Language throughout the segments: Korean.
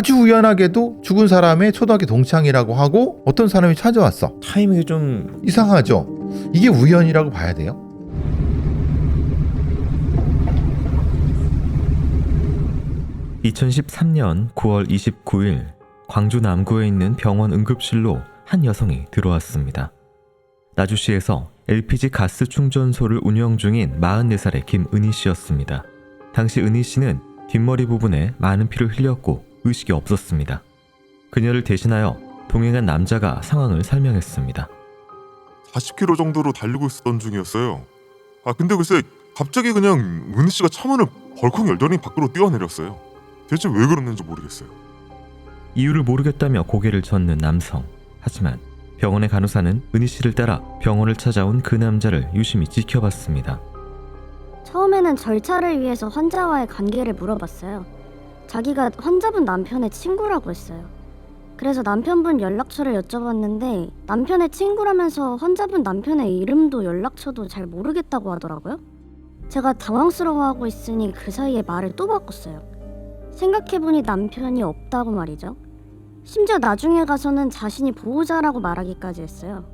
아주 우연하게도 죽은 사람의 초등학교 동창이라고 하고 어떤 사람이 찾아왔어. 타이밍이 좀 이상하죠? 이게 우연이라고 봐야 돼요? (2013년 9월 29일) 광주 남구에 있는 병원 응급실로 한 여성이 들어왔습니다. 나주시에서 LPG 가스 충전소를 운영 중인 44살의 김은희 씨였습니다. 당시 은희 씨는 뒷머리 부분에 많은 피를 흘렸고 의식이 없었습니다. 그녀를 대신하여 동행한 남자가 상황을 설명했습니다. 40km 정도로 달리고 있었던 중이었어요. 근데 글쎄 갑자기 그냥 은희 씨가 차문을 벌컥 열더니 밖으로 뛰어내렸어요. 대체 왜 그랬는지 모르겠어요. 이유를 모르겠다며 고개를 젓는 남성. 하지만 병원의 간호사는 은희 씨를 따라 병원을 찾아온 그 남자를 유심히 지켜봤습니다. 처음에는 절차를 위해서 환자와의 관계를 물어봤어요. 자기가 환자분 남편의 친구라고 했어요. 그래서 남편분 연락처를 여쭤봤는데 남편의 친구라면서 환자분 남편의 이름도 연락처도 잘 모르겠다고 하더라고요. 제가 당황스러워하고 있으니 그 사이에 말을 또 바꿨어요. 생각해보니 남편이 없다고 말이죠. 심지어 나중에 가서는 자신이 보호자라고 말하기까지 했어요.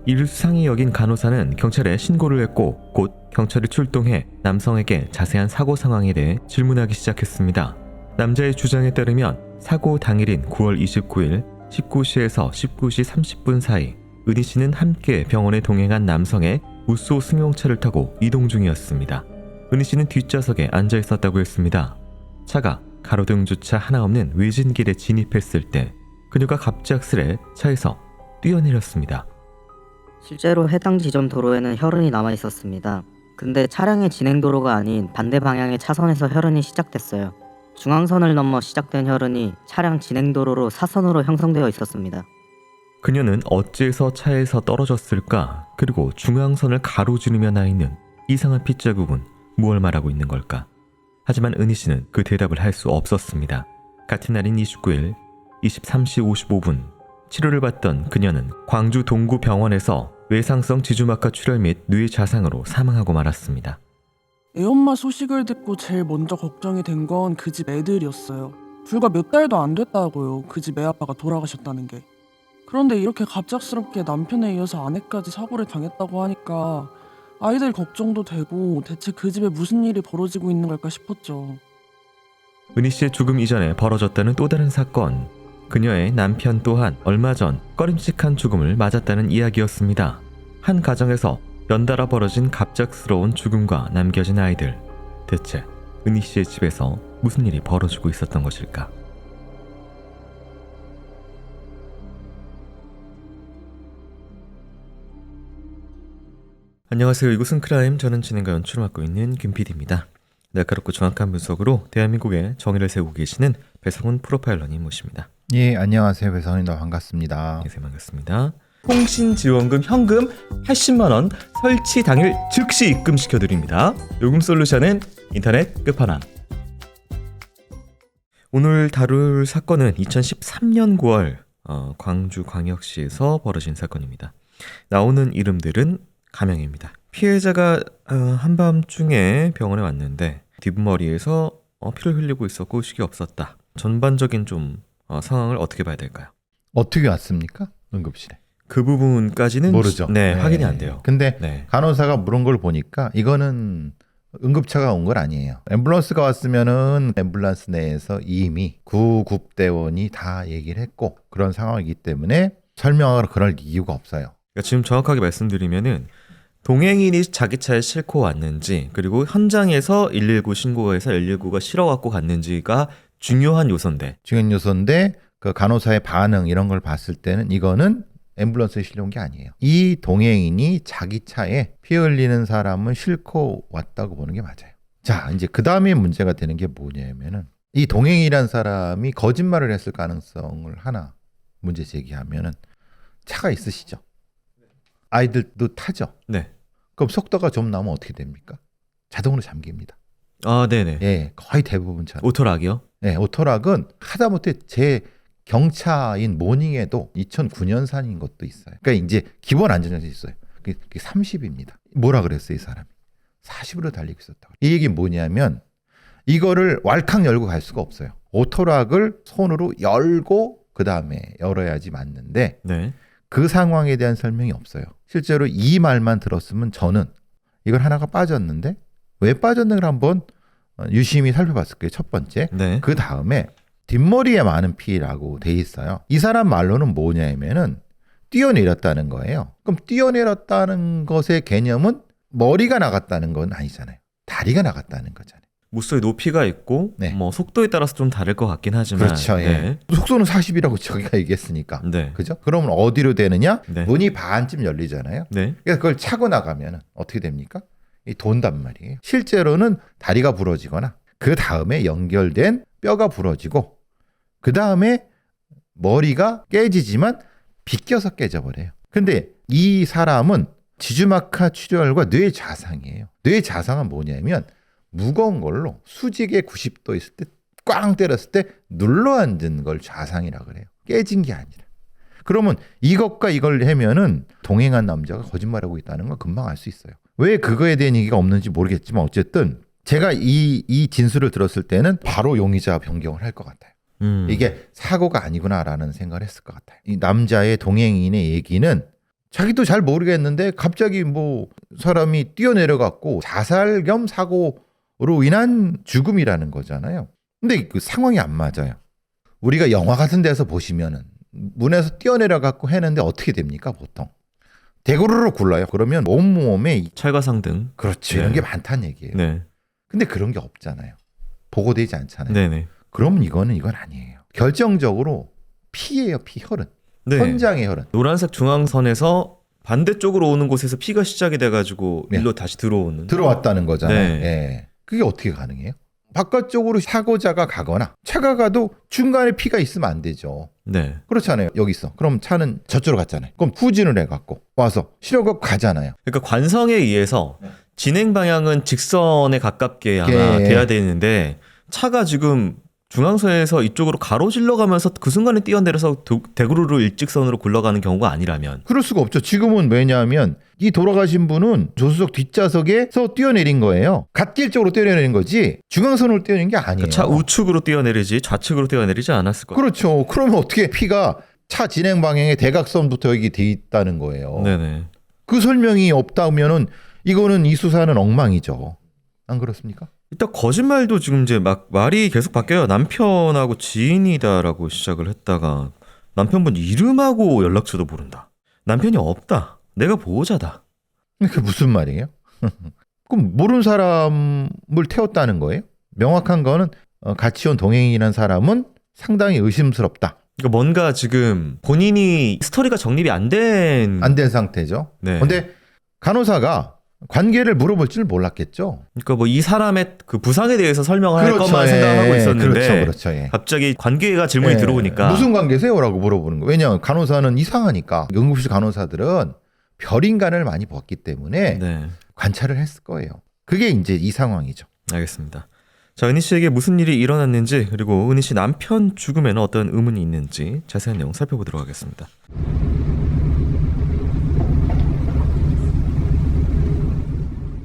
이를 수상히 여긴 간호사는 경찰에 신고를 했고 곧 경찰이 출동해 남성에게 자세한 사고 상황에 대해 질문하기 시작했습니다. 남자의 주장에 따르면 사고 당일인 9월 29일 19시에서 19시 30분 사이 은희 씨는 함께 병원에 동행한 남성의 우쏘 승용차를 타고 이동 중이었습니다. 은희 씨는 뒷좌석에 앉아 있었다고 했습니다. 차가 가로등조차 하나 없는 외진길에 진입했을 때 그녀가 갑작스레 차에서 뛰어내렸습니다. 실제로 해당 지점 도로에는 혈흔이 남아 있었습니다. 근데 차량의 진행도로가 아닌 반대 방향의 차선에서 혈흔이 시작됐어요. 중앙선을 넘어 시작된 혈흔이 차량 진행도로로 사선으로 형성되어 있었습니다. 그녀는 어째서 차에서 떨어졌을까? 그리고 중앙선을 가로지르며 나 있는 이상한 핏자국은 무엇을 말하고 있는 걸까? 하지만 은희 씨는 그 대답을 할 수 없었습니다. 같은 날인 29일 23시 55분 치료를 받던 그녀는 광주 동구병원에서 외상성 지주막하 출혈 및 뇌 자상으로 사망하고 말았습니다. 애엄마 소식을 듣고 제일 먼저 걱정이 된 건 그 집 애들이었어요. 불과 몇 달도 안 됐다고요. 그 집 애아빠가 돌아가셨다는 게. 그런데 이렇게 갑작스럽게 남편에 이어서 아내까지 사고를 당했다고 하니까 아이들 걱정도 되고 대체 그 집에 무슨 일이 벌어지고 있는 걸까 싶었죠. 은희 씨의 죽음 이전에 벌어졌다는 또 다른 사건. 그녀의 남편 또한 얼마 전 꺼림칙한 죽음을 맞았다는 이야기였습니다. 한 가정에서 연달아 벌어진 갑작스러운 죽음과 남겨진 아이들. 대체 은희 씨의 집에서 무슨 일이 벌어지고 있었던 것일까? 안녕하세요. 이곳은 크라임. 저는 진행과 연출을 맡고 있는 김PD입니다. 날카롭고 정확한 분석으로 대한민국의 정의를 세우고 계시는 배성훈 프로파일러님 모십니다. 예, 안녕하세요. 배성훈입니다. 반갑습니다. 네, 반갑습니다. 통신지원금 현금 80만원 설치 당일 즉시 입금시켜드립니다. 요금솔루션은 인터넷 끝판왕. 오늘 다룰 사건은 2013년 9월 광주광역시에서 벌어진 사건입니다. 나오는 이름들은 가명입니다. 피해자가 한밤중에 병원에 왔는데 뒷머리에서 피를 흘리고 있었고 의식이 없었다. 전반적인 좀 상황을 어떻게 봐야 될까요? 어떻게 왔습니까? 응급실에. 그 부분까지는 모르죠. 네, 확인이 안 돼요. 근데 네. 간호사가 물은 걸 보니까 이거는 응급차가 온 건 아니에요. 앰뷸런스가 왔으면은 앰뷸런스 내에서 이미 구급대원이 다 얘기를 했고 그런 상황이기 때문에 설명하러 그럴 이유가 없어요. 그러니까 지금 정확하게 말씀드리면은 동행인이 자기 차에 싣고 왔는지 그리고 현장에서 119 신고해서 119가 실어갖고 갔는지가 중요한 요소인데 그 간호사의 반응 이런 걸 봤을 때는 이거는 앰뷸런스에 실려온 게 아니에요. 이 동행인이 자기 차에 피 흘리는 사람을 싣고 왔다고 보는 게 맞아요. 자, 이제 그 다음에 문제가 되는 게 뭐냐면은 이 동행이란 사람이 거짓말을 했을 가능성을 하나 문제 제기하면은 차가 있으시죠? 아이들도 타죠? 네. 그럼 속도가 좀 나면 어떻게 됩니까? 자동으로 잠깁니다. 아, 네네. 예, 거의 대부분 차. 오토락이요? 네, 오토락은 하다못해 제 경차인 모닝에도 2009년산인 것도 있어요. 그러니까 이제 기본 안전장치 있어요. 그게 30입니다. 뭐라 그랬어요, 이 사람이? 40으로 달리고 있었다고. 이 얘기 뭐냐면 이거를 왈칵 열고 갈 수가 없어요. 오토락을 손으로 열고 그 다음에 열어야지 맞는데 네. 그 상황에 대한 설명이 없어요. 실제로 이 말만 들었으면 저는 이걸 하나가 빠졌는데 왜 빠졌는가를 한번 유심히 살펴봤을 거예요. 첫 번째. 네. 그 다음에 뒷머리에 많은 피라고 돼 있어요. 이 사람 말로는 뭐냐면은 뛰어내렸다는 거예요. 그럼 뛰어내렸다는 것의 개념은 머리가 나갔다는 건 아니잖아요. 다리가 나갔다는 거잖아요. 무쏘의 높이가 있고 네. 뭐 속도에 따라서 좀 다를 것 같긴 하지만 그렇죠. 예. 네. 속도는 40이라고 저기가 얘기했으니까. 네. 그죠? 그러면 어디로 되느냐? 네. 문이 반쯤 열리잖아요. 네. 그래서 그걸 차고 나가면 어떻게 됩니까? 이 돈단 말이에요. 실제로는 다리가 부러지거나 그 다음에 연결된 뼈가 부러지고 그 다음에 머리가 깨지지만 비껴서 깨져버려요. 근데 이 사람은 지주막하 출혈과 뇌 자상이에요. 뇌 자상은 뭐냐면 무거운 걸로 수직에 90도 있을 때 꽝 때렸을 때 눌러앉은 걸 자상이라 그래요. 깨진 게 아니라. 그러면 이것과 이걸 하면은 동행한 남자가 거짓말하고 있다는 걸 금방 알 수 있어요. 왜 그거에 대한 얘기가 없는지 모르겠지만 어쨌든 제가 이 진술을 들었을 때는 바로 용의자 변경을 할 것 같아요. 이게 사고가 아니구나라는 생각을 했을 것 같아요. 이 남자의 동행인의 얘기는 자기도 잘 모르겠는데 갑자기 뭐 사람이 뛰어내려갔고 자살 겸 사고로 인한 죽음이라는 거잖아요. 근데 그 상황이 안 맞아요. 우리가 영화 같은 데서 보시면은 문에서 뛰어내려갔고 했는데 어떻게 됩니까 보통? 대구르르 굴러요. 그러면 온몸에 철가상 등. 그렇지 네. 이런 게 많다는 얘기예요. 네. 근데 그런 게 없잖아요. 보고되지 않잖아요. 네네. 그러면 이건 아니에요. 결정적으로 피예요. 혈흔. 네. 현장의 혈흔. 노란색 중앙선에서 반대쪽으로 오는 곳에서 피가 시작이 돼가지고 네. 일로 다시 들어오는. 들어왔다는 거잖아요. 네. 예. 그게 어떻게 가능해요? 바깥쪽으로 사고자가 가거나 차가 가도 중간에 피가 있으면 안 되죠. 네. 그렇잖아요. 여기 있어. 그럼 차는 저쪽으로 갔잖아요. 그럼 후진을 해갖고 와서 실어갖고 가잖아요. 그러니까 관성에 의해서 진행 방향은 직선에 가깝게 아마 예. 돼야 되는데 차가 지금 중앙선에서 이쪽으로 가로질러 가면서 그 순간에 뛰어내려서 대구르르 일직선으로 굴러가는 경우가 아니라면 그럴 수가 없죠. 지금은 왜냐하면 이 돌아가신 분은 조수석 뒷좌석에서 뛰어내린 거예요. 갓길 쪽으로 뛰어내린 거지 중앙선으로 뛰어내린 게 아니에요. 차 우측으로 뛰어내리지 좌측으로 뛰어내리지 않았을 거예요. 그렇죠. 그러면 어떻게 피가 차 진행 방향에 대각선부터 여기 돼 있다는 거예요. 네네. 그 설명이 없다면은 이거는 이 수사는 엉망이죠. 안 그렇습니까? 일단 거짓말도 지금 이제 막 말이 계속 바뀌어요. 남편하고 지인이다라고 시작을 했다가 남편분 이름하고 연락처도 모른다. 남편이 없다. 내가 보호자다. 그게 무슨 말이에요? 그럼 모르는 사람을 태웠다는 거예요? 명확한 거는 같이 온 동행이라는 사람은 상당히 의심스럽다. 그러니까 뭔가 지금 본인이 스토리가 정립이 안 된. 안 된 상태죠. 네. 근데 간호사가 관계를 물어볼 줄 몰랐겠죠. 그러니까 뭐 이 사람의 그 부상에 대해서 설명할 그렇죠. 것만 예. 생각하고 있었는데 그렇죠. 예. 갑자기 관계가 질문이 예. 들어오니까 무슨 관계세요라고 물어보는 거예요. 왜냐하면 간호사는 이상하니까 응급실 간호사들은 별인간을 많이 봤기 때문에 네. 관찰을 했을 거예요. 그게 이제 이 상황이죠. 알겠습니다. 자, 은희 씨에게 무슨 일이 일어났는지 그리고 은희 씨 남편 죽음에는 어떤 의문이 있는지 자세한 내용 살펴보도록 하겠습니다.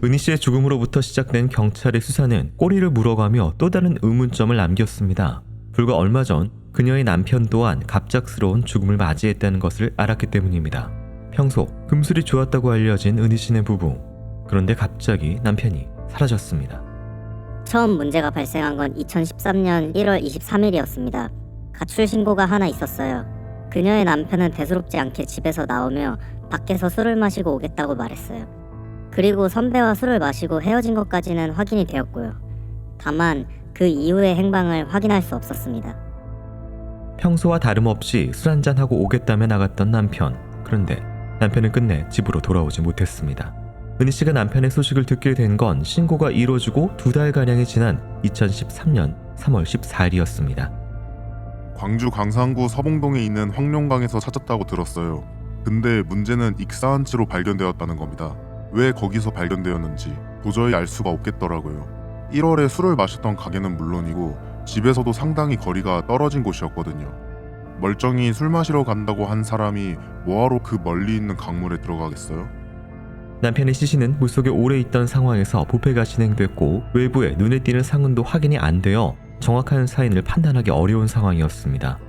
은희 씨의 죽음으로부터 시작된 경찰의 수사는 꼬리를 물어가며 또 다른 의문점을 남겼습니다. 불과 얼마 전 그녀의 남편 또한 갑작스러운 죽음을 맞이했다는 것을 알았기 때문입니다. 평소 금술이 좋았다고 알려진 은희 씨네 부부. 그런데 갑자기 남편이 사라졌습니다. 처음 문제가 발생한 건 2013년 1월 23일이었습니다. 가출 신고가 하나 있었어요. 그녀의 남편은 대수롭지 않게 집에서 나오며 밖에서 술을 마시고 오겠다고 말했어요. 그리고 선배와 술을 마시고 헤어진 것까지는 확인이 되었고요. 다만 그 이후의 행방을 확인할 수 없었습니다. 평소와 다름없이 술 한잔하고 오겠다며 나갔던 남편. 그런데 남편은 끝내 집으로 돌아오지 못했습니다. 은희 씨가 남편의 소식을 듣게 된 건 신고가 이루어지고 2달가량이 지난 2013년 3월 14일이었습니다. 광주 광산구 서봉동에 있는 황룡강에서 찾았다고 들었어요. 근데 문제는 익사한 채로 발견되었다는 겁니다. 왜 거기서 발견되었는지 도저히 알 수가 없겠더라고요. 1월에 술을 마셨던 가게는 물론이고 집에서도 상당히 거리가 떨어진 곳이었거든요. 멀쩡히 술 마시러 간다고 한 사람이 뭐하러 그 멀리 있는 강물에 들어가겠어요? 남편의 시신은 물속에 오래 있던 상황에서 부패가 진행됐고 외부에 눈에 띄는 상흔도 확인이 안 되어 정확한 사인을 판단하기 어려운 상황이었습니다.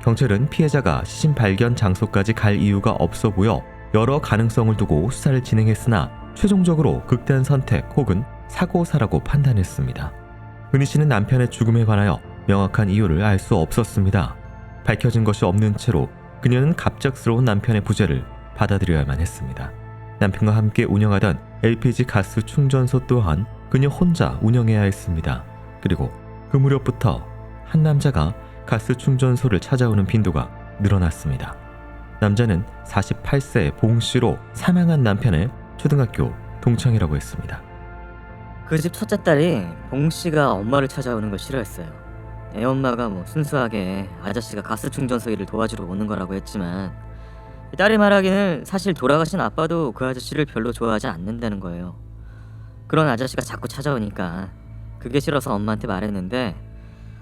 경찰은 피해자가 시신 발견 장소까지 갈 이유가 없어 보여 여러 가능성을 두고 수사를 진행했으나 최종적으로 극단 선택 혹은 사고사라고 판단했습니다. 은희 씨는 남편의 죽음에 관하여 명확한 이유를 알 수 없었습니다. 밝혀진 것이 없는 채로 그녀는 갑작스러운 남편의 부재를 받아들여야만 했습니다. 남편과 함께 운영하던 LPG 가스 충전소 또한 그녀 혼자 운영해야 했습니다. 그리고 그 무렵부터 한 남자가 가스 충전소를 찾아오는 빈도가 늘어났습니다. 남자는 48세의 봉 씨로 사망한 남편의 초등학교 동창이라고 했습니다. 그 집 첫째 딸이 봉 씨가 엄마를 찾아오는 걸 싫어했어요. 애 엄마가 순수하게 아저씨가 가스 충전소 일을 도와주러 오는 거라고 했지만 딸이 말하기는 사실 돌아가신 아빠도 그 아저씨를 별로 좋아하지 않는다는 거예요. 그런 아저씨가 자꾸 찾아오니까 그게 싫어서 엄마한테 말했는데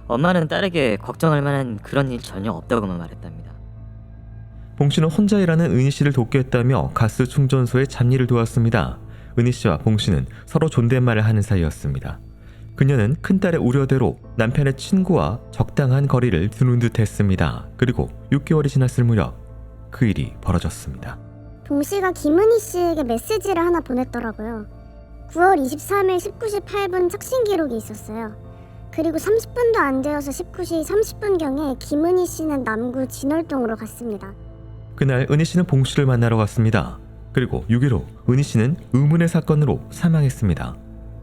엄마는 딸에게 걱정할 만한 그런 일 전혀 없다고만 말했답니다. 봉 씨는 혼자 일하는 은희 씨를 돕겠다며 가스 충전소의 잡일을 도왔습니다. 은희 씨와 봉 씨는 서로 존댓말을 하는 사이였습니다. 그녀는 큰딸의 우려대로 남편의 친구와 적당한 거리를 두는 듯 했습니다. 그리고 6개월이 지났을 무렵 그 일이 벌어졌습니다. 봉 씨가 김은희 씨에게 메시지를 하나 보냈더라고요. 9월 23일 19시 8분 착신 기록이 있었어요. 그리고 30분도 안 되어서 19시 30분경에 김은희 씨는 남구 진월동으로 갔습니다. 그날 은희 씨는 봉 씨를 만나러 갔습니다. 그리고 6일 후 은희 씨는 의문의 사건으로 사망했습니다.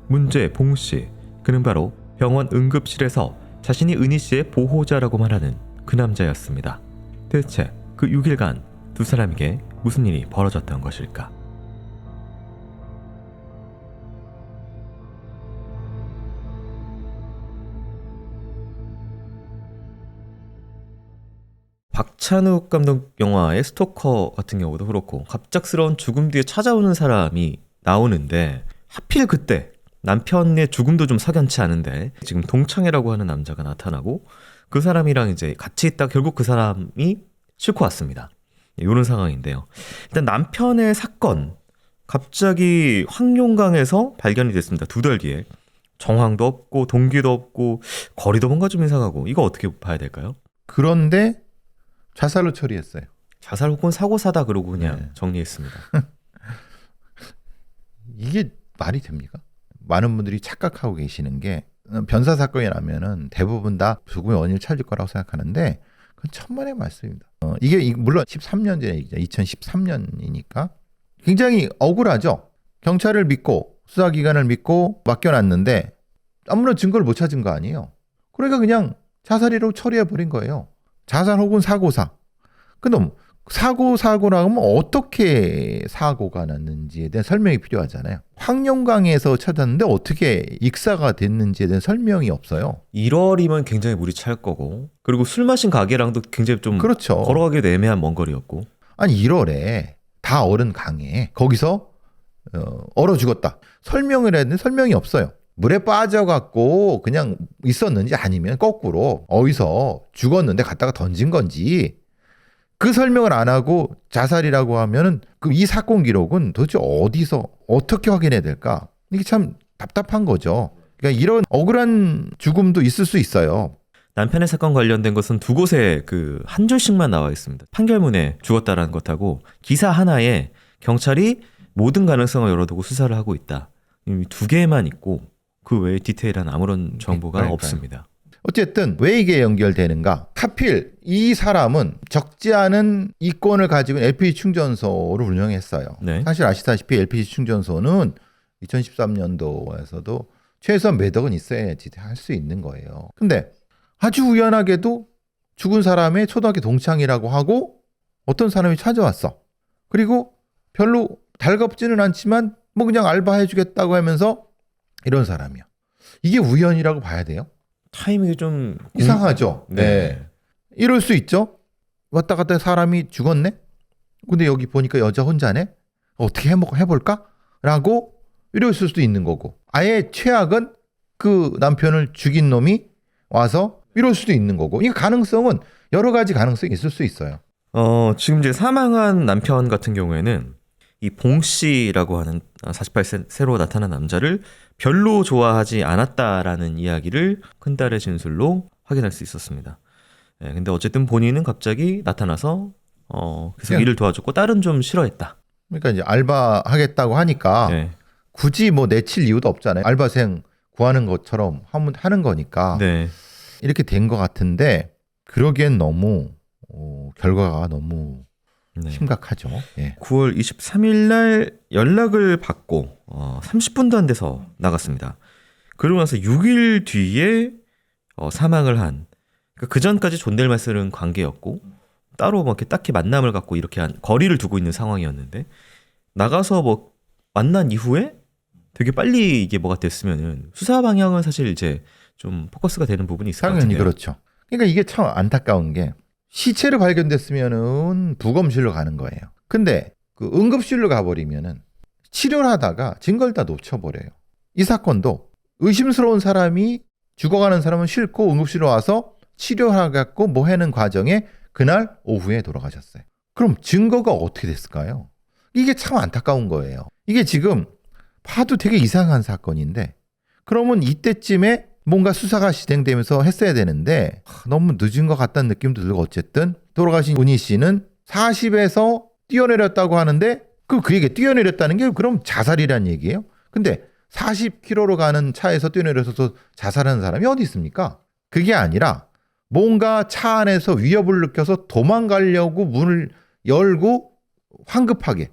문제의 봉 씨, 그는 바로 병원 응급실에서 자신이 은희 씨의 보호자라고 말하는 그 남자였습니다. 대체 그 6일간 두 사람에게 무슨 일이 벌어졌던 것일까? 박찬욱 감독 영화의 스토커 같은 경우도 그렇고 갑작스러운 죽음 뒤에 찾아오는 사람이 나오는데 하필 그때 남편의 죽음도 좀 석연치 않은데 지금 동창이라고 하는 남자가 나타나고 그 사람이랑 이제 같이 있다 결국 그 사람이 싣고 왔습니다. 이런 상황인데요. 일단 남편의 사건 갑자기 황룡강에서 발견이 됐습니다. 2달 뒤에. 정황도 없고 동기도 없고 거리도 뭔가 좀 이상하고 이거 어떻게 봐야 될까요? 그런데 자살로 처리했어요. 자살 혹은 사고사다 그러고 그냥 네. 정리했습니다. 이게 말이 됩니까? 많은 분들이 착각하고 계시는 게 변사 사건이 나면은 대부분 다 죽음의 원인을 찾을 거라고 생각하는데 그건 천만의 말씀입니다. 이게 물론 13년 전의 얘기죠. 2013년이니까 굉장히 억울하죠. 경찰을 믿고 수사기관을 믿고 맡겨놨는데 아무런 증거를 못 찾은 거 아니에요. 그러니까 그냥 자살이라고 처리해버린 거예요. 자살 혹은 사고사. 그럼 사고라고 하면 어떻게 사고가 났는지에 대한 설명이 필요하잖아요. 황룡강에서 찾았는데 어떻게 익사가 됐는지에 대한 설명이 없어요. 1월이면 굉장히 물이 찰 거고 그리고 술 마신 가게랑도 굉장히 좀 그렇죠. 걸어가기도 애매한 먼 거리였고 아니 1월에 다 얼은 강에 거기서 얼어 죽었다. 설명을 해야 되는데 설명이 없어요. 물에 빠져갖고 그냥 있었는지 아니면 거꾸로 어디서 죽었는데 갖다가 던진 건지 그 설명을 안 하고 자살이라고 하면은 그 이 사건 기록은 도대체 어디서 어떻게 확인해야 될까? 이게 참 답답한 거죠. 그러니까 이런 억울한 죽음도 있을 수 있어요. 남편의 사건 관련된 것은 두 곳에 그 한 줄씩만 나와 있습니다. 판결문에 죽었다라는 것하고 기사 하나에 경찰이 모든 가능성을 열어두고 수사를 하고 있다. 이 두 개만 있고 그 외에 디테일한 아무런 정보가 그러니까요. 없습니다. 어쨌든 왜 이게 연결되는가? 하필 이 사람은 적지 않은 이권을 가지고 LPG 충전소를 운영했어요. 네. 사실 아시다시피 LPG 충전소는 2013년도에서도 최소한 몇 억은 있어야지 할 수 있는 거예요. 근데 아주 우연하게도 죽은 사람의 초등학교 동창이라고 하고 어떤 사람이 찾아왔어. 그리고 별로 달갑지는 않지만 뭐 그냥 알바해주겠다고 하면서 이런 사람이야. 이게 우연이라고 봐야 돼요? 타이밍이 좀 이상하죠. 네. 이럴 수 있죠. 왔다 갔다 사람이 죽었네. 근데 여기 보니까 여자 혼자네. 어떻게 해볼까? 라고 이럴 수도 있는 거고. 아예 최악은 그 남편을 죽인 놈이 와서 이럴 수도 있는 거고. 이 가능성은 여러 가지 가능성이 있을 수 있어요. 지금 이제 사망한 남편 같은 경우에는 이 봉씨라고 하는 48세 새로 나타난 남자를 별로 좋아하지 않았다라는 이야기를 큰딸의 진술로 확인할 수 있었습니다. 예, 근데 어쨌든 본인은 갑자기 나타나서 계속 그냥- 일을 도와줬고 딸은 좀 싫어했다. 그러니까 이제 알바 하겠다고 하니까 네. 굳이 뭐 내칠 이유도 없잖아요. 알바생 구하는 것처럼 하는 거니까 네. 이렇게 된 것 같은데 그러기엔 너무 결과가 너무 네. 심각하죠. 예. 9월 23일 날 연락을 받고 30분도 안 돼서 나갔습니다. 그러고 나서 6일 뒤에 사망을 한, 그 전까지 존댓말 쓰는 관계였고 따로 뭐 이렇게 딱히 만남을 갖고 이렇게 한 거리를 두고 있는 상황이었는데, 나가서 뭐 만난 이후에 되게 빨리 이게 뭐가 됐으면은 수사 방향은 사실 이제 좀 포커스가 되는 부분이 있을 것 당연히 같은데요. 그렇죠. 그러니까 이게 참 안타까운 게 시체로 발견됐으면은 부검실로 가는 거예요. 근데 그 응급실로 가버리면은 치료를 하다가 증거를 다 놓쳐버려요. 이 사건도 의심스러운 사람이 죽어가는 사람은 싫고 응급실로 와서 치료하갖고 뭐 하는 과정에 그날 오후에 돌아가셨어요. 그럼 증거가 어떻게 됐을까요? 이게 참 안타까운 거예요. 이게 지금 봐도 되게 이상한 사건인데 그러면 이때쯤에 뭔가 수사가 진행되면서 했어야 되는데 너무 늦은 것 같다는 느낌도 들고, 어쨌든 돌아가신 은희 씨는 40에서 뛰어내렸다고 하는데 그에게 뛰어내렸다는 게 그럼 자살이란 얘기예요? 근데 40km로 가는 차에서 뛰어내려서 자살하는 사람이 어디 있습니까? 그게 아니라 뭔가 차 안에서 위협을 느껴서 도망가려고 문을 열고 황급하게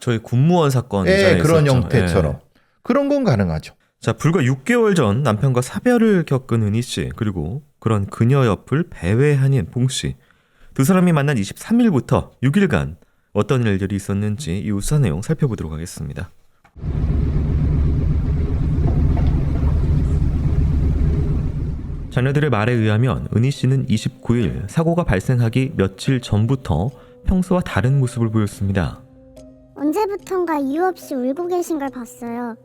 저희 군무원 사건 예전에 그런 있었죠. 형태처럼 예. 그런 건 가능하죠. 자, 불과 6개월 전 남편과 사별을 겪은 은희 씨, 그리고 그런 그녀 옆을 배회한인 봉 씨. 두 사람이 만난 23일부터 6일간 어떤 일들이 있었는지 이 수사 내용 살펴보도록 하겠습니다. 자녀들의 말에 의하면 은희 씨는 29일 사고가 발생하기 며칠 전부터 평소와 다른 모습을 보였습니다. 언제부턴가 이유 없이 울고 계신 걸 봤어요.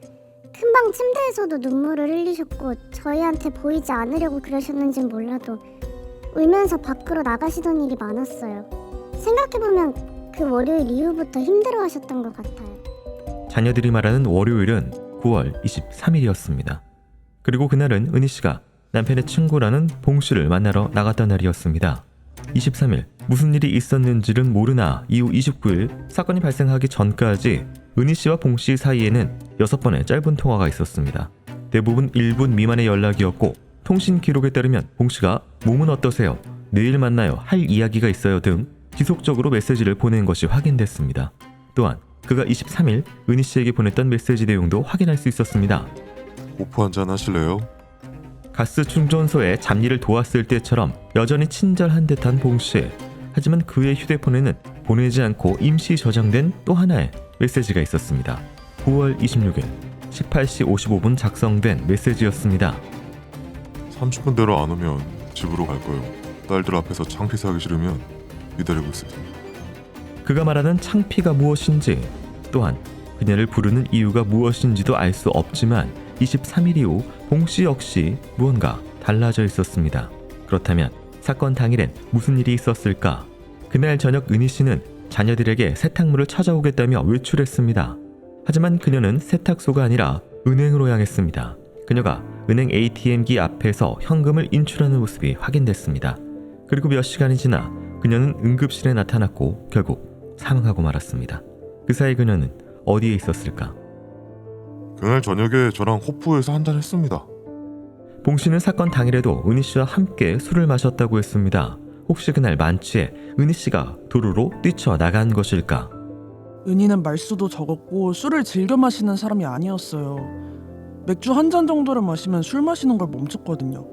큰방 침대에서도 눈물을 흘리셨고 저희한테 보이지 않으려고 그러셨는진 몰라도 울면서 밖으로 나가시던 일이 많았어요. 생각해보면 그 월요일 이후부터 힘들어하셨던 것 같아요. 자녀들이 말하는 월요일은 9월 23일이었습니다. 그리고 그날은 은희 씨가 남편의 친구라는 봉 씨를 만나러 나갔던 날이었습니다. 23일 무슨 일이 있었는지는 모르나 이후 29일 사건이 발생하기 전까지 은희 씨와 봉 씨 사이에는 6번의 짧은 통화가 있었습니다. 대부분 1분 미만의 연락이었고 통신 기록에 따르면 봉 씨가 몸은 어떠세요? 내일 만나요? 할 이야기가 있어요? 등 지속적으로 메시지를 보낸 것이 확인됐습니다. 또한 그가 23일 은희 씨에게 보냈던 메시지 내용도 확인할 수 있었습니다. 오프 한잔 하실래요? 가스 충전소에 잡일을 도왔을 때처럼 여전히 친절한 듯한 봉 씨. 하지만 그의 휴대폰에는 보내지 않고 임시 저장된 또 하나의 메시지가 있었습니다. 9월 26일 18시 55분 작성된 메시지였습니다. 30분대로 안 오면 집으로 갈 거예요. 딸들 앞에서 창피 하기 싫으면 기다리고 있을 테니. 그가 말하는 창피가 무엇인지, 또한 그녀를 부르는 이유가 무엇인지도 알 수 없지만 23일 이후 봉 씨 역시 무언가 달라져 있었습니다. 그렇다면 사건 당일엔 무슨 일이 있었을까? 그날 저녁 은희 씨는 자녀들에게 세탁물을 찾아오겠다며 외출했습니다. 하지만 그녀는 세탁소가 아니라 은행으로 향했습니다. 그녀가 은행 ATM기 앞에서 현금을 인출하는 모습이 확인됐습니다. 그리고 몇 시간이 지나 그녀는 응급실에 나타났고 결국 사망하고 말았습니다. 그 사이 그녀는 어디에 있었을까? 그날 저녁에 저랑 호프에서 한잔 했습니다. 봉 씨는 사건 당일에도 은희 씨와 함께 술을 마셨다고 했습니다. 혹시 그날 만취해 은희 씨가 도로로 뛰쳐나간 것일까? 은희는 말수도 적었고 술을 즐겨 마시는 사람이 아니었어요. 맥주 한 잔 정도를 마시면 술 마시는 걸 멈췄거든요.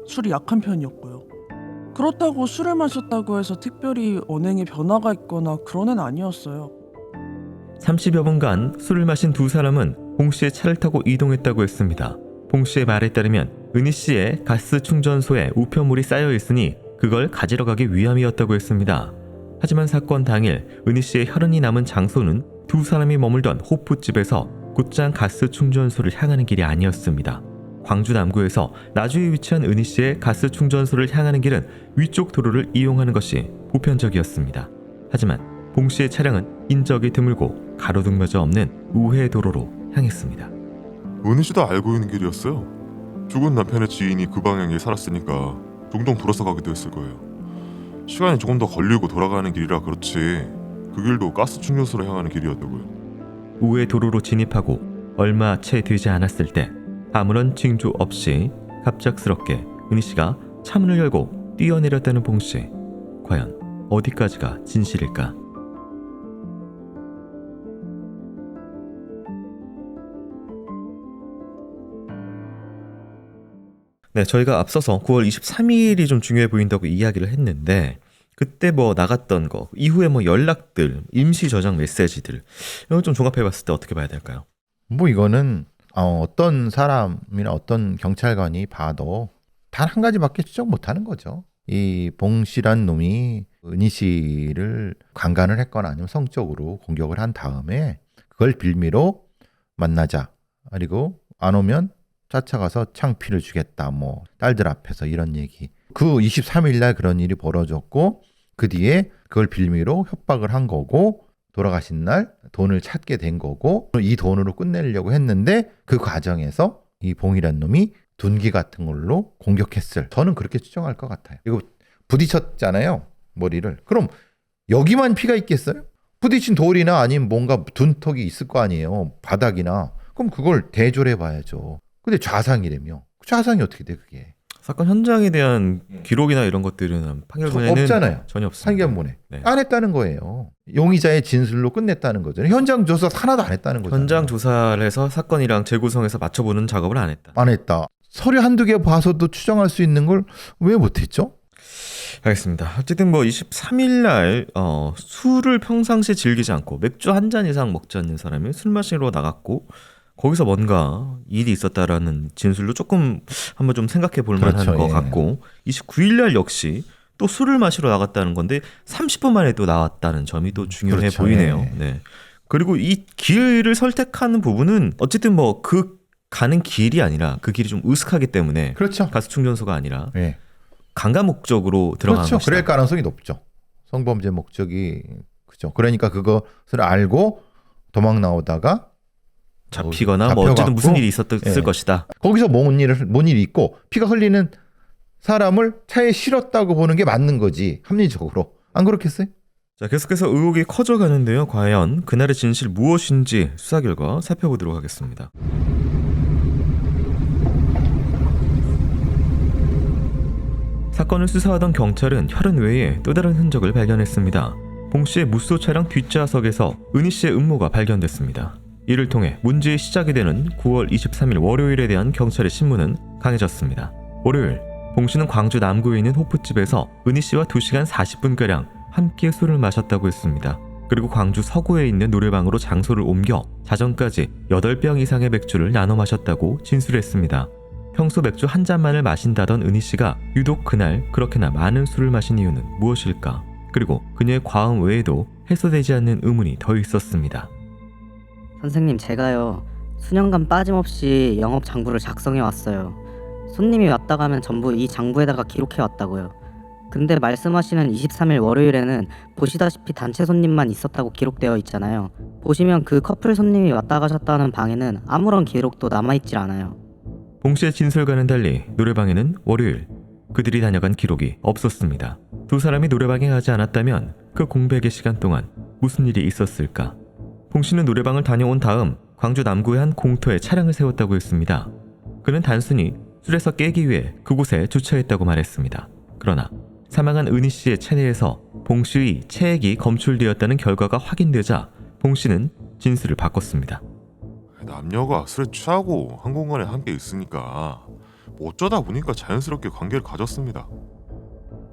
술이 약한 편이었고요. 그렇다고 술을 마셨다고 해서 특별히 언행에 변화가 있거나 그런 애는 아니었어요. 30여 분간 술을 마신 두 사람은 봉 씨의 차를 타고 이동했다고 했습니다. 봉 씨의 말에 따르면 은희 씨의 가스 충전소에 우편물이 쌓여 있으니 그걸 가지러 가기 위함이었다고 했습니다. 하지만 사건 당일 은희 씨의 혈흔이 남은 장소는 두 사람이 머물던 호프집에서 곧장 가스 충전소를 향하는 길이 아니었습니다. 광주 남구에서 나주에 위치한 은희 씨의 가스 충전소를 향하는 길은 위쪽 도로를 이용하는 것이 보편적이었습니다. 하지만 봉 씨의 차량은 인적이 드물고 가로등마저 없는 우회 도로로 향했습니다. 은희 씨도 알고 있는 길이었어요. 죽은 남편의 지인이 그 방향에 살았으니까 종종 돌아서 가기도 했을 거예요. 시간이 조금 더 걸리고 돌아가는 길이라 그렇지 그 길도 가스 충전소로 향하는 길이었다고요. 우회 도로로 진입하고 얼마 채 되지 않았을 때 아무런 징조 없이 갑작스럽게 은희 씨가 차문을 열고 뛰어내렸다는 봉 씨. 과연 어디까지가 진실일까? 네, 저희가 앞서서 9월 23일이 좀 중요해 보인다고 이야기를 했는데 그때 뭐 나갔던 거, 이후에 뭐 연락들, 임시 저장 메시지들 이런 걸 좀 종합해봤을 때 어떻게 봐야 될까요? 뭐 이거는 어떤 사람이나 어떤 경찰관이 봐도 단 한 가지밖에 추적 못하는 거죠. 이 봉 씨란 놈이 은희 씨를 강간을 했거나 아니면 성적으로 공격을 한 다음에 그걸 빌미로 만나자. 그리고 안 오면 쫓아가서 창피를 주겠다. 뭐 딸들 앞에서 이런 얘기. 그 23일 날 그런 일이 벌어졌고 그 뒤에 그걸 빌미로 협박을 한 거고 돌아가신 날 돈을 찾게 된 거고 이 돈으로 끝내려고 했는데 그 과정에서 이 봉이란 놈이 둔기 같은 걸로 공격했을. 저는 그렇게 추정할 것 같아요. 이거 부딪혔잖아요. 머리를. 그럼 여기만 피가 있겠어요? 부딪힌 돌이나 아니면 뭔가 둔턱이 있을 거 아니에요. 바닥이나. 그럼 그걸 대조해 봐야죠. 근데 좌상이라며. 좌상이 어떻게 돼 그게? 사건 현장에 대한 기록이나 이런 것들은 판결문에는 없잖아요. 전혀 없습니다. 판결문에. 네. 안 했다는 거예요. 용의자의 진술로 끝냈다는 거잖아요. 현장 조사 하나도 안 했다는 거잖아요. 현장 조사를 해서 사건이랑 재구성해서 맞춰보는 작업을 안 했다. 안 했다. 서류 한두 개 봐서도 추정할 수 있는 걸 왜 못했죠? 알겠습니다. 어쨌든 뭐 23일 날 술을 평상시에 즐기지 않고 맥주 한 잔 이상 먹지 않는 사람이 술 마시러 나갔고 거기서 뭔가 일이 있었다라는 진술로 조금 한번 좀 생각해 볼 만한 그렇죠, 것 예. 같고 29일 날 역시 또 술을 마시러 나갔다는 건데 30분 만에 또 나왔다는 점이 또 중요해 그렇죠, 보이네요. 예. 네. 그리고 이 길을 선택하는 부분은 어쨌든 뭐 그 가는 길이 아니라 그 길이 좀 으슥하기 때문에 그렇죠. 가스 충전소가 아니라 예. 강간 목적으로 들어간 그렇죠. 것이다. 그럴 가능성이 높죠. 성범죄 목적이 그죠. 그러니까 그것을 알고 도망 나오다가 잡히거나 뭐 어쨌든 무슨 잡혀갖고, 일이 있었을 예. 것이다. 거기서 뭔 일이 있고 피가 흘리는 사람을 차에 실었다고 보는 게 맞는 거지. 합리적으로. 안 그렇겠어요? 자, 계속해서 의혹이 커져가는데요. 과연 그날의 진실 무엇인지 수사 결과 살펴보도록 하겠습니다. 사건을 수사하던 경찰은 혈흔 외에 또 다른 흔적을 발견했습니다. 봉 씨의 무쏘 차량 뒷좌석에서 은희 씨의 음모가 발견됐습니다. 이를 통해 문제의 시작이 되는 9월 23일 월요일에 대한 경찰의 신문은 강해졌습니다. 월요일, 봉 씨는 광주 남구에 있는 호프집에서 은희 씨와 2시간 40분가량 함께 술을 마셨다고 했습니다. 그리고 광주 서구에 있는 노래방으로 장소를 옮겨 자정까지 8병 이상의 맥주를 나눠 마셨다고 진술했습니다. 평소 맥주 한 잔만을 마신다던 은희 씨가 유독 그날 그렇게나 많은 술을 마신 이유는 무엇일까? 그리고 그녀의 과음 외에도 해소되지 않는 의문이 더 있었습니다. 선생님, 제가요 수년간 빠짐없이 영업 장부를 작성해 왔어요. 손님이 왔다 가면 전부 이 장부에다가 기록해 왔다고요. 근데 말씀하시는 23일 월요일에는 보시다시피 단체 손님만 있었다고 기록되어 있잖아요. 보시면 그 커플 손님이 왔다 가셨다는 방에는 아무런 기록도 남아있질 않아요. 봉 씨의 진술과는 달리 노래방에는 월요일 그들이 다녀간 기록이 없었습니다. 두 사람이 노래방에 가지 않았다면 그 공백의 시간 동안 무슨 일이 있었을까? 봉 씨는 노래방을 다녀온 다음 광주 남구의 한 공터에 차량을 세웠다고 했습니다. 그는 단순히 술에서 깨기 위해 그곳에 주차했다고 말했습니다. 그러나 사망한 은희 씨의 차내에서 봉 씨의 체액이 검출되었다는 결과가 확인되자 봉 씨는 진술을 바꿨습니다. 남녀가 술에 취하고 한 공간에 함께 있으니까 뭐 어쩌다 보니까 자연스럽게 관계를 가졌습니다.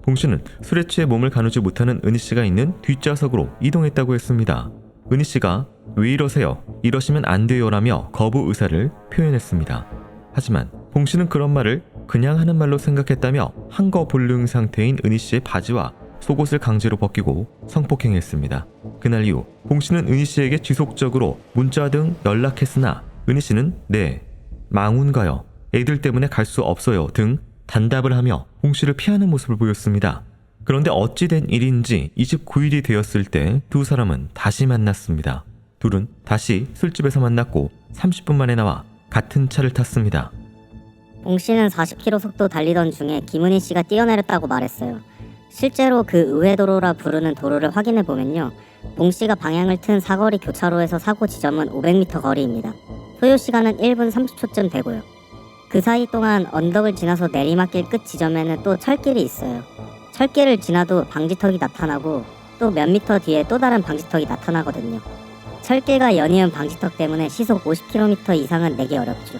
봉 씨는 술에 취해 몸을 가누지 못하는 은희 씨가 있는 뒷좌석으로 이동했다고 했습니다. 은희 씨가 왜 이러세요? 이러시면 안 돼요라며 거부 의사를 표현했습니다. 하지만 봉 씨는 그런 말을 그냥 하는 말로 생각했다며 한거불능 상태인 은희 씨의 바지와 속옷을 강제로 벗기고 성폭행했습니다. 그날 이후 봉 씨는 은희 씨에게 지속적으로 문자 등 연락했으나 은희 씨는 네, 망운가요? 애들 때문에 갈 수 없어요 등 단답을 하며 봉 씨를 피하는 모습을 보였습니다. 그런데 어찌된 일인지 29일이 되었을 때 두 사람은 다시 만났습니다. 둘은 다시 술집에서 만났고 30분 만에 나와 같은 차를 탔습니다. 봉 씨는 40km 속도 달리던 중에 김은희 씨가 뛰어내렸다고 말했어요. 실제로 그 의회도로라 부르는 도로를 확인해 보면요. 봉 씨가 방향을 튼 사거리 교차로에서 사고 지점은 500m 거리입니다. 소요 시간은 1분 30초쯤 되고요. 그 사이 동안 언덕을 지나서 내리막길 끝 지점에는 또 철길이 있어요. 철길을 지나도 방지턱이 나타나고 또 몇 미터 뒤에 또 다른 방지턱이 나타나거든요. 철길과 연이은 방지턱 때문에 시속 50km 이상은 내기 어렵죠.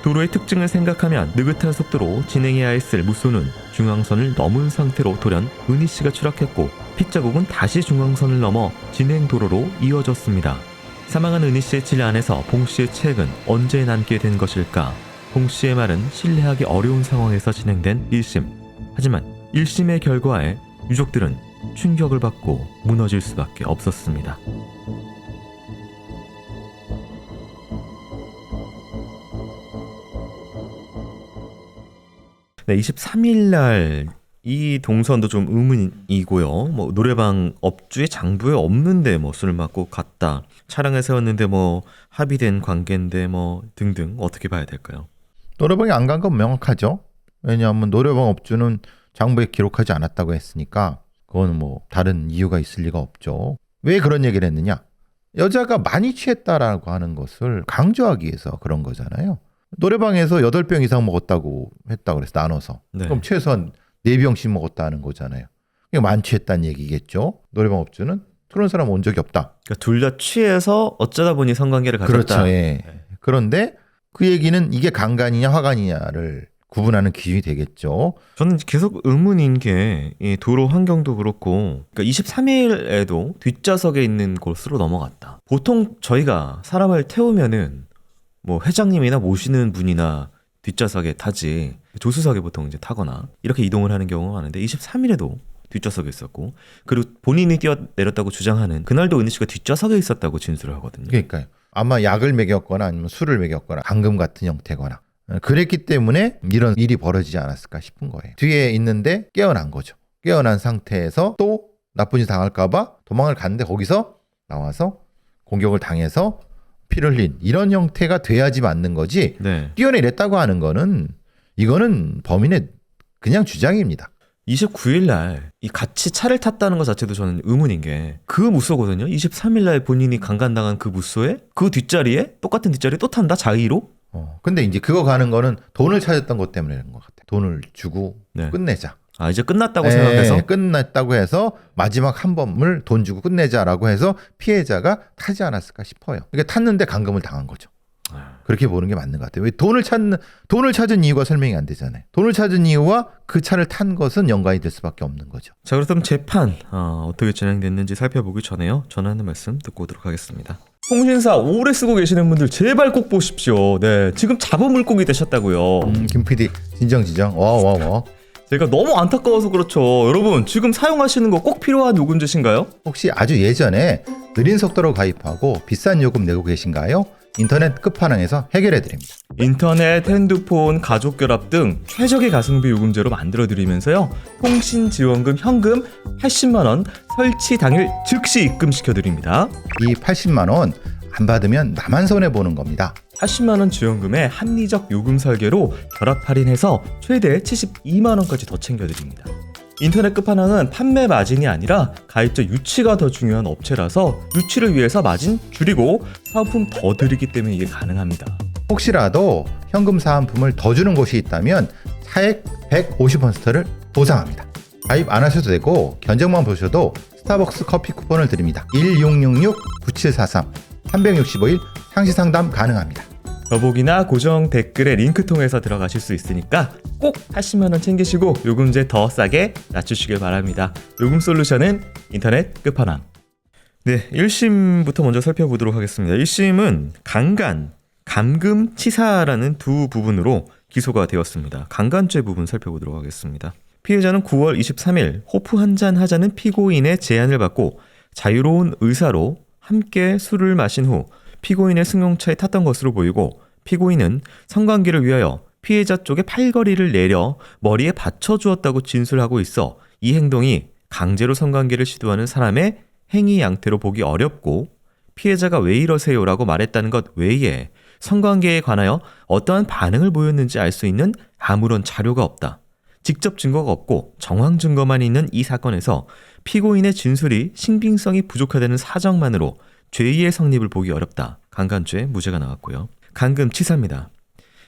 도로의 특징을 생각하면 느긋한 속도로 진행해야 했을 무쏘는 중앙선을 넘은 상태로 돌연 은희 씨가 추락했고 핏자국은 다시 중앙선을 넘어 진행 도로로 이어졌습니다. 사망한 은희 씨의 질 안에서 봉 씨의 책은 언제 남게 된 것일까? 봉 씨의 말은 신뢰하기 어려운 상황에서 진행된 1심. 하지만 1심의 결과에 유족들은 충격을 받고 무너질 수밖에 없었습니다. 네, 23일 날 이 동선도 좀 의문이고요. 뭐 노래방 업주의 장부에 없는데 뭐 술을 맞고 갔다. 차량에 세웠는데 뭐 합의된 관계인데 뭐 등등 어떻게 봐야 될까요? 노래방에 안 간 건 명확하죠. 왜냐하면 노래방 업주는 장부에 기록하지 않았다고 했으니까 그건 뭐 다른 이유가 있을 리가 없죠. 왜 그런 얘기를 했느냐? 여자가 많이 취했다라고 하는 것을 강조하기 위해서 그런 거잖아요. 노래방에서 8병 이상 먹었다고 했다고 그래서 나눠서. 네. 그럼 최소한 4병씩 먹었다는 거잖아요. 그게 많이 취했다는 얘기겠죠. 노래방 업주는 그런 사람 온 적이 없다. 그러니까 둘 다 취해서 어쩌다 보니 성관계를 가졌다. 그렇죠. 예. 그런데 그 얘기는 이게 강간이냐 화간이냐를 구분하는 기준이 되겠죠. 저는 계속 의문인 게 이 도로 환경도 그렇고 그러니까 23일에도 뒷좌석에 있는 곳으로 넘어갔다. 보통 저희가 사람을 태우면은 뭐 회장님이나 모시는 분이나 뒷좌석에 타지 조수석에 보통 이제 타거나 이렇게 이동을 하는 경우가 많은데 23일에도 뒷좌석에 있었고 그리고 본인이 뛰어내렸다고 주장하는 그날도 은희 씨가 뒷좌석에 있었다고 진술을 하거든요. 그러니까요. 아마 약을 먹였거나 아니면 술을 먹였거나 감금 같은 형태거나 그랬기 때문에 이런 일이 벌어지지 않았을까 싶은 거예요. 뒤에 있는데 깨어난 거죠. 깨어난 상태에서 또 나쁜 짓 당할까 봐 도망을 갔는데 거기서 나와서 공격을 당해서 피를 흘린 이런 형태가 돼야지 맞는 거지. 네. 뛰어내렸다고 하는 거는 이거는 범인의 그냥 주장입니다. 29일 날 이 같이 차를 탔다는 것 자체도 저는 의문인 게 그 무쏘거든요. 23일 날 본인이 강간당한 그 무쏘에 그 뒷자리에 똑같은 뒷자리에 또 탄다 자의로. 근데 이제 그거 가는 거는 돈을 찾았던 것 때문에 그런 것 같아요. 돈을 주고 네. 끝내자. 아 이제 끝났다고 생각해서 끝났다고 해서 마지막 한 번을 돈 주고 끝내자라고 해서 피해자가 타지 않았을까 싶어요. 그러니까 탔는데 감금을 당한 거죠. 그렇게 보는 게 맞는 것 같아요. 왜 돈을 찾은 이유가 설명이 안 되잖아요. 돈을 찾은 이유와 그 차를 탄 것은 연관이 될 수밖에 없는 거죠. 자 그렇다면 재판 어떻게 진행됐는지 살펴보기 전에요. 전하는 말씀 듣고 오도록 하겠습니다. 통신사 오래 쓰고 계시는 분들 제발 꼭 보십시오. 네 지금 잡음 물고기 되셨다고요. 김 PD 진정. 와. 제가 너무 안타까워서 그렇죠. 여러분 지금 사용하시는 거 꼭 필요한 요금제신가요? 혹시 아주 예전에 느린 속도로 가입하고 비싼 요금 내고 계신가요? 인터넷 끝판왕에서 해결해 드립니다. 인터넷, 핸드폰, 가족 결합 등 최적의 가성비 요금제로 만들어드리면서요. 통신지원금 현금 80만 원 설치 당일 즉시 입금시켜드립니다. 이 80만 원 안 받으면 나만 손해보는 겁니다. 80만 원 지원금에 합리적 요금 설계로 결합 할인해서 최대 72만 원까지 더 챙겨드립니다. 인터넷 끝판왕은 판매 마진이 아니라 가입자 유치가 더 중요한 업체라서 유치를 위해서 마진 줄이고 사은품 더 드리기 때문에 이게 가능합니다. 혹시라도 현금 사은품을 더 주는 곳이 있다면 차액 150%를 보상합니다. 가입 안 하셔도 되고 견적만 보셔도 스타벅스 커피 쿠폰을 드립니다. 1666-9743 365일 상시 상담 가능합니다. 더보기나 고정 댓글에 링크 통해서 들어가실 수 있으니까 꼭 80만 원 챙기시고 요금제 더 싸게 낮추시길 바랍니다. 요금 솔루션은 인터넷 끝판왕. 네, 1심부터 먼저 살펴보도록 하겠습니다. 1심은 강간, 감금, 치사라는 두 부분으로 기소가 되었습니다. 강간죄 부분 살펴보도록 하겠습니다. 피해자는 9월 23일 호프 한잔 하자는 피고인의 제안을 받고 자유로운 의사로 함께 술을 마신 후 피고인의 승용차에 탔던 것으로 보이고 피고인은 성관계를 위하여 피해자 쪽에 팔걸이를 내려 머리에 받쳐주었다고 진술하고 있어 이 행동이 강제로 성관계를 시도하는 사람의 행위 양태로 보기 어렵고 피해자가 왜 이러세요라고 말했다는 것 외에 성관계에 관하여 어떠한 반응을 보였는지 알 수 있는 아무런 자료가 없다. 직접 증거가 없고 정황 증거만 있는 이 사건에서 피고인의 진술이 신빙성이 부족하다는 사정만으로 죄의 성립을 보기 어렵다. 강간죄 무죄가 나왔고요. 감금치사입니다.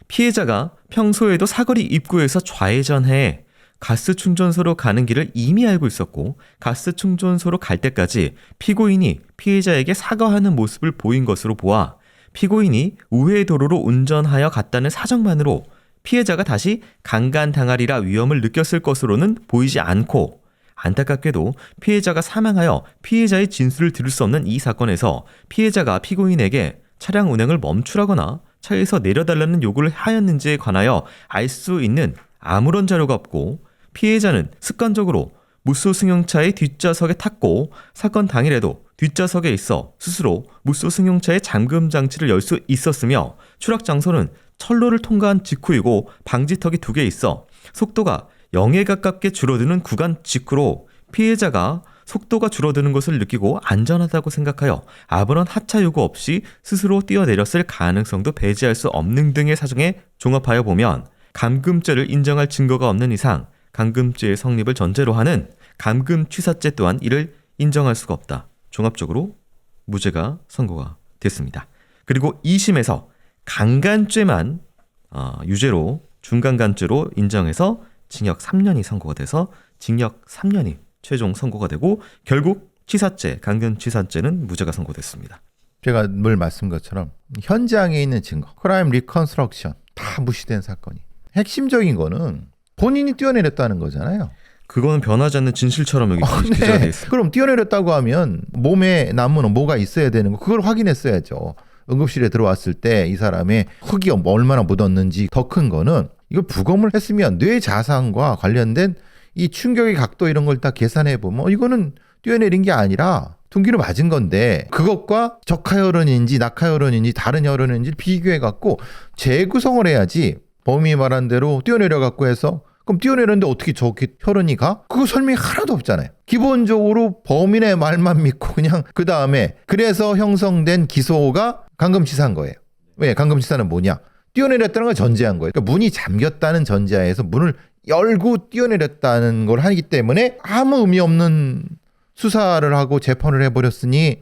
피해자가 평소에도 사거리 입구에서 좌회전해 가스 충전소로 가는 길을 이미 알고 있었고 가스 충전소로 갈 때까지 피고인이 피해자에게 사과하는 모습을 보인 것으로 보아 피고인이 우회 도로로 운전하여 갔다는 사정만으로 피해자가 다시 강간당하리라 위험을 느꼈을 것으로는 보이지 않고 안타깝게도 피해자가 사망하여 피해자의 진술을 들을 수 없는 이 사건에서 피해자가 피고인에게 차량 운행을 멈추라거나 차에서 내려달라는 요구를 하였는지에 관하여 알 수 있는 아무런 자료가 없고 피해자는 습관적으로 무쏘 승용차의 뒷좌석에 탔고 사건 당일에도 뒷좌석에 있어 스스로 무쏘 승용차의 잠금 장치를 열 수 있었으며 추락 장소는 철로를 통과한 직후이고 방지턱이 2개 있어 속도가 0에 가깝게 줄어드는 구간 직후로 피해자가 속도가 줄어드는 것을 느끼고 안전하다고 생각하여 아무런 하차 요구 없이 스스로 뛰어내렸을 가능성도 배제할 수 없는 등의 사정에 종합하여 보면 감금죄를 인정할 증거가 없는 이상 감금죄의 성립을 전제로 하는 감금취사죄 또한 이를 인정할 수가 없다. 종합적으로 무죄가 선고가 됐습니다. 그리고 2심에서 강간죄만 유죄로 중강간죄로 인정해서 징역 3년이 선고가 돼서 징역 3년이 최종 선고가 되고 결국 치사죄, 강간치사죄는 무죄가 선고됐습니다. 제가 늘 말씀 것처럼 현장에 있는 증거, 크라임 리컨스트럭션 다 무시된 사건이. 핵심적인 거는 본인이 뛰어내렸다는 거잖아요. 그거는 변하지 않는 진실처럼 여기 기재가 돼 있어요. 그럼 뛰어내렸다고 하면 몸에 남은 뭐가 있어야 되는 거 그걸 확인했어야죠. 응급실에 들어왔을 때 이 사람의 흙이 얼마나 묻었는지 더 큰 거는 이걸 부검을 했으면 뇌 자상과 관련된 이 충격의 각도 이런 걸 다 계산해 보면 이거는 뛰어내린 게 아니라 둔기로 맞은 건데 그것과 적하혈흔인지 낙하혈흔인지 다른 혈흔인지 비교해 갖고 재구성을 해야지. 범인이 말한 대로 뛰어내려 갖고 해서 그럼 뛰어내렸는데 어떻게 저렇게 혈흔이 가? 그거 설명이 하나도 없잖아요. 기본적으로 범인의 말만 믿고 그냥 그 다음에 그래서 형성된 기소가 감금치사한 거예요. 왜? 감금치사는 뭐냐? 뛰어내렸다는 걸 전제한 거예요. 그러니까 문이 잠겼다는 전제하에서 문을 열고 뛰어내렸다는 걸 하기 때문에 아무 의미 없는 수사를 하고 재판을 해버렸으니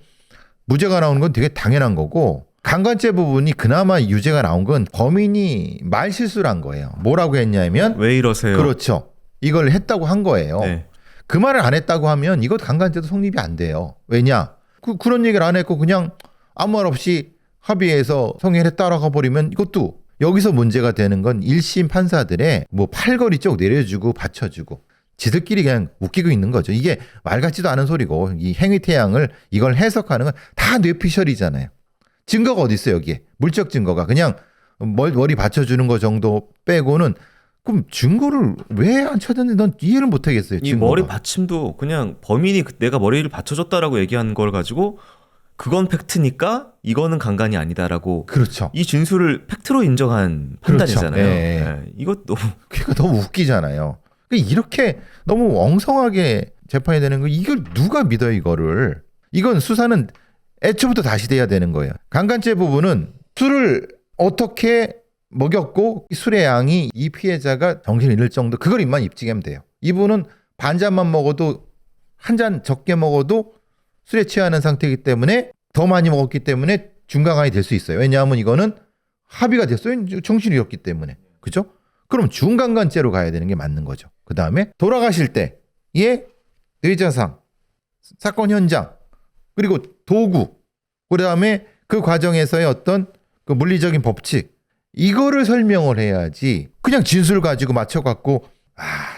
무죄가 나오는 건 되게 당연한 거고 강간죄 부분이 그나마 유죄가 나온 건 범인이 말 실수를 한 거예요. 뭐라고 했냐면 왜 이러세요? 그렇죠. 이걸 했다고 한 거예요. 네. 그 말을 안 했다고 하면 이거 강간죄도 성립이 안 돼요. 왜냐? 그런 얘기를 안 했고 그냥 아무 말 없이 합의해서 성행을 따라가 버리면 이것도 여기서 문제가 되는 건 1심 판사들의 뭐 팔걸이 쪽 내려주고 받쳐주고 지들끼리 그냥 웃기고 있는 거죠. 이게 말 같지도 않은 소리고 이 행위태양을 이걸 해석하는 건 다 뇌피셜이잖아요. 증거가 어디 있어요 여기에. 물적 증거가 그냥 머리 받쳐주는 거 정도 빼고는 그럼 증거를 왜 안 찾았는지 난 이해를 못 하겠어요. 이 증거가. 머리 받침도 그냥 범인이 내가 머리를 받쳐줬다라고 얘기한 걸 가지고 그건 팩트니까 이거는 강간이 아니다라고 그렇죠. 이 진술을 팩트로 인정한 그렇죠. 판단이잖아요. 예. 네. 이것 너무 그러니까 너무 웃기잖아요. 이렇게 너무 엉성하게 재판이 되는 거 이걸 누가 믿어요 이거를. 이건 수사는 애초부터 다시 돼야 되는 거예요. 강간죄 부분은 술을 어떻게 먹였고 술의 양이 이 피해자가 정신을 잃을 정도 그걸 입만 입증하면 돼요. 이분은 반 잔만 먹어도 한 잔 적게 먹어도 술에 취하는 상태이기 때문에 더 많이 먹었기 때문에 중강간이 될 수 있어요. 왜냐하면 이거는 합의가 됐어요. 정신이 잃었기 때문에. 그죠? 그럼 중강간죄로 가야 되는 게 맞는 거죠. 그 다음에 돌아가실 때의 뇌자상, 사건 현장, 그리고 도구, 그 다음에 그 과정에서의 어떤 그 물리적인 법칙, 이거를 설명을 해야지 그냥 진술 가지고 맞춰갖고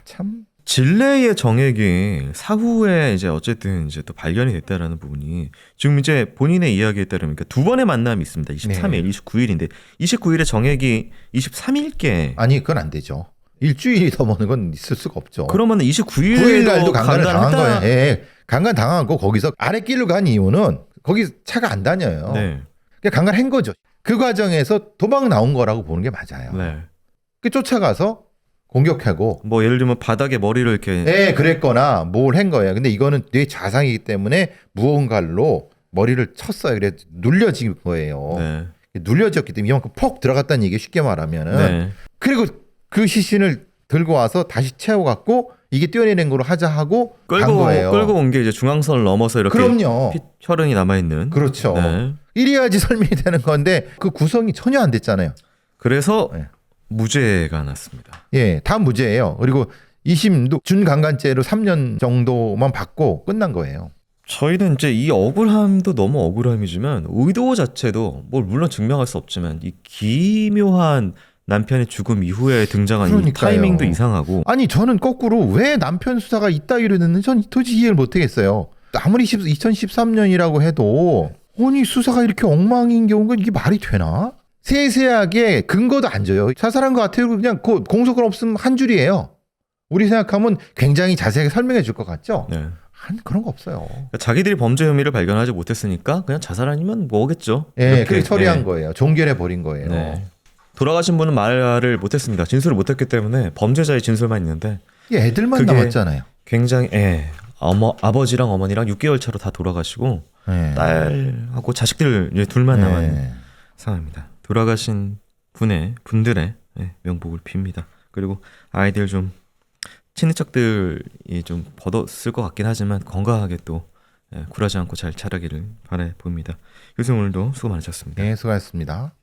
참. 진례의 정액이 사후에 이제 어쨌든 이제 또 발견이 됐다라는 부분이 지금 이제 본인의 이야기에 따르면 그러니까 두 번의 만남이 있습니다. 23일, 네. 29일인데 29일에 정액이 23일께 아니 그건 안 되죠. 일주일이 넘어는 건 있을 수가 없죠. 그러면 9일 29일에도 날도 강간을 당한 했다. 거예요. 예, 강간 당하고 거기서 아랫길로 간 이유는 거기 차가 안 다녀요. 네. 그러니까 강간한 거죠. 그 과정에서 도망 나온 거라고 보는 게 맞아요. 네. 그 쫓아가서 공격하고 뭐 예를 들면 바닥에 머리를 이렇게 그랬거나 뭘 한 거예요. 근데 이거는 뇌 자상이기 때문에 무언가로 머리를 쳤어요. 그래 눌려진 거예요. 네. 눌려졌기 때문에 이만큼 퍽 들어갔다는 얘기 쉽게 말하면은. 네. 그리고 그 시신을 들고 와서 다시 채워갖고 이게 뛰어내린 거로 하자 하고 간 거예요. 끌고 온 게 이제 중앙선을 넘어서 이렇게 그럼요. 혈흔이 남아 있는. 그렇죠. 네. 이래야지 설명이 되는 건데 그 구성이 전혀 안 됐잖아요. 그래서 네. 무죄가 났습니다. 예, 다 무죄예요. 그리고 2심도 준강간죄로 3년 정도만 받고 끝난 거예요. 저희는 이제 이 억울함도 너무 억울함이지만 의도 자체도 뭐 물론 증명할 수 없지만 이 기묘한 남편의 죽음 이후에 등장한 이 그러니까요. 타이밍도 이상하고 아니 저는 거꾸로 왜 남편 수사가 이따위로 됐는지 전 도저히 이해를 못하겠어요. 아무리 2013년이라고 해도 아니 수사가 이렇게 엉망인 경우가 이게 말이 되나? 세세하게 근거도 안 줘요. 자살한 것 같아요. 그냥 그 공소권 없으면 한 줄이에요. 우리 생각하면 굉장히 자세하게 설명해 줄 것 같죠? 네. 그런 거 없어요. 그러니까 자기들이 범죄 혐의를 발견하지 못했으니까 그냥 자살 아니면 뭐겠죠. 예, 이렇게, 그렇게 처리한 네. 거예요. 종결해 버린 거예요. 네. 돌아가신 분은 말을 못했습니다. 진술을 못했기 때문에 범죄자의 진술만 있는데 이 애들만 그게 남았잖아요. 굉장히 아버지랑 어머니랑 6개월 차로 다 돌아가시고 예. 딸하고 자식들 이제 둘만 남은 예. 상황입니다. 돌아가신 분들의 명복을 빕니다. 그리고 아이들 좀 친인척들이 좀 벗었을 것 같긴 하지만 건강하게 또 굴하지 않고 잘 자라기를 바라봅니다. 교수님 오늘도 수고 많으셨습니다. 네, 수고하셨습니다.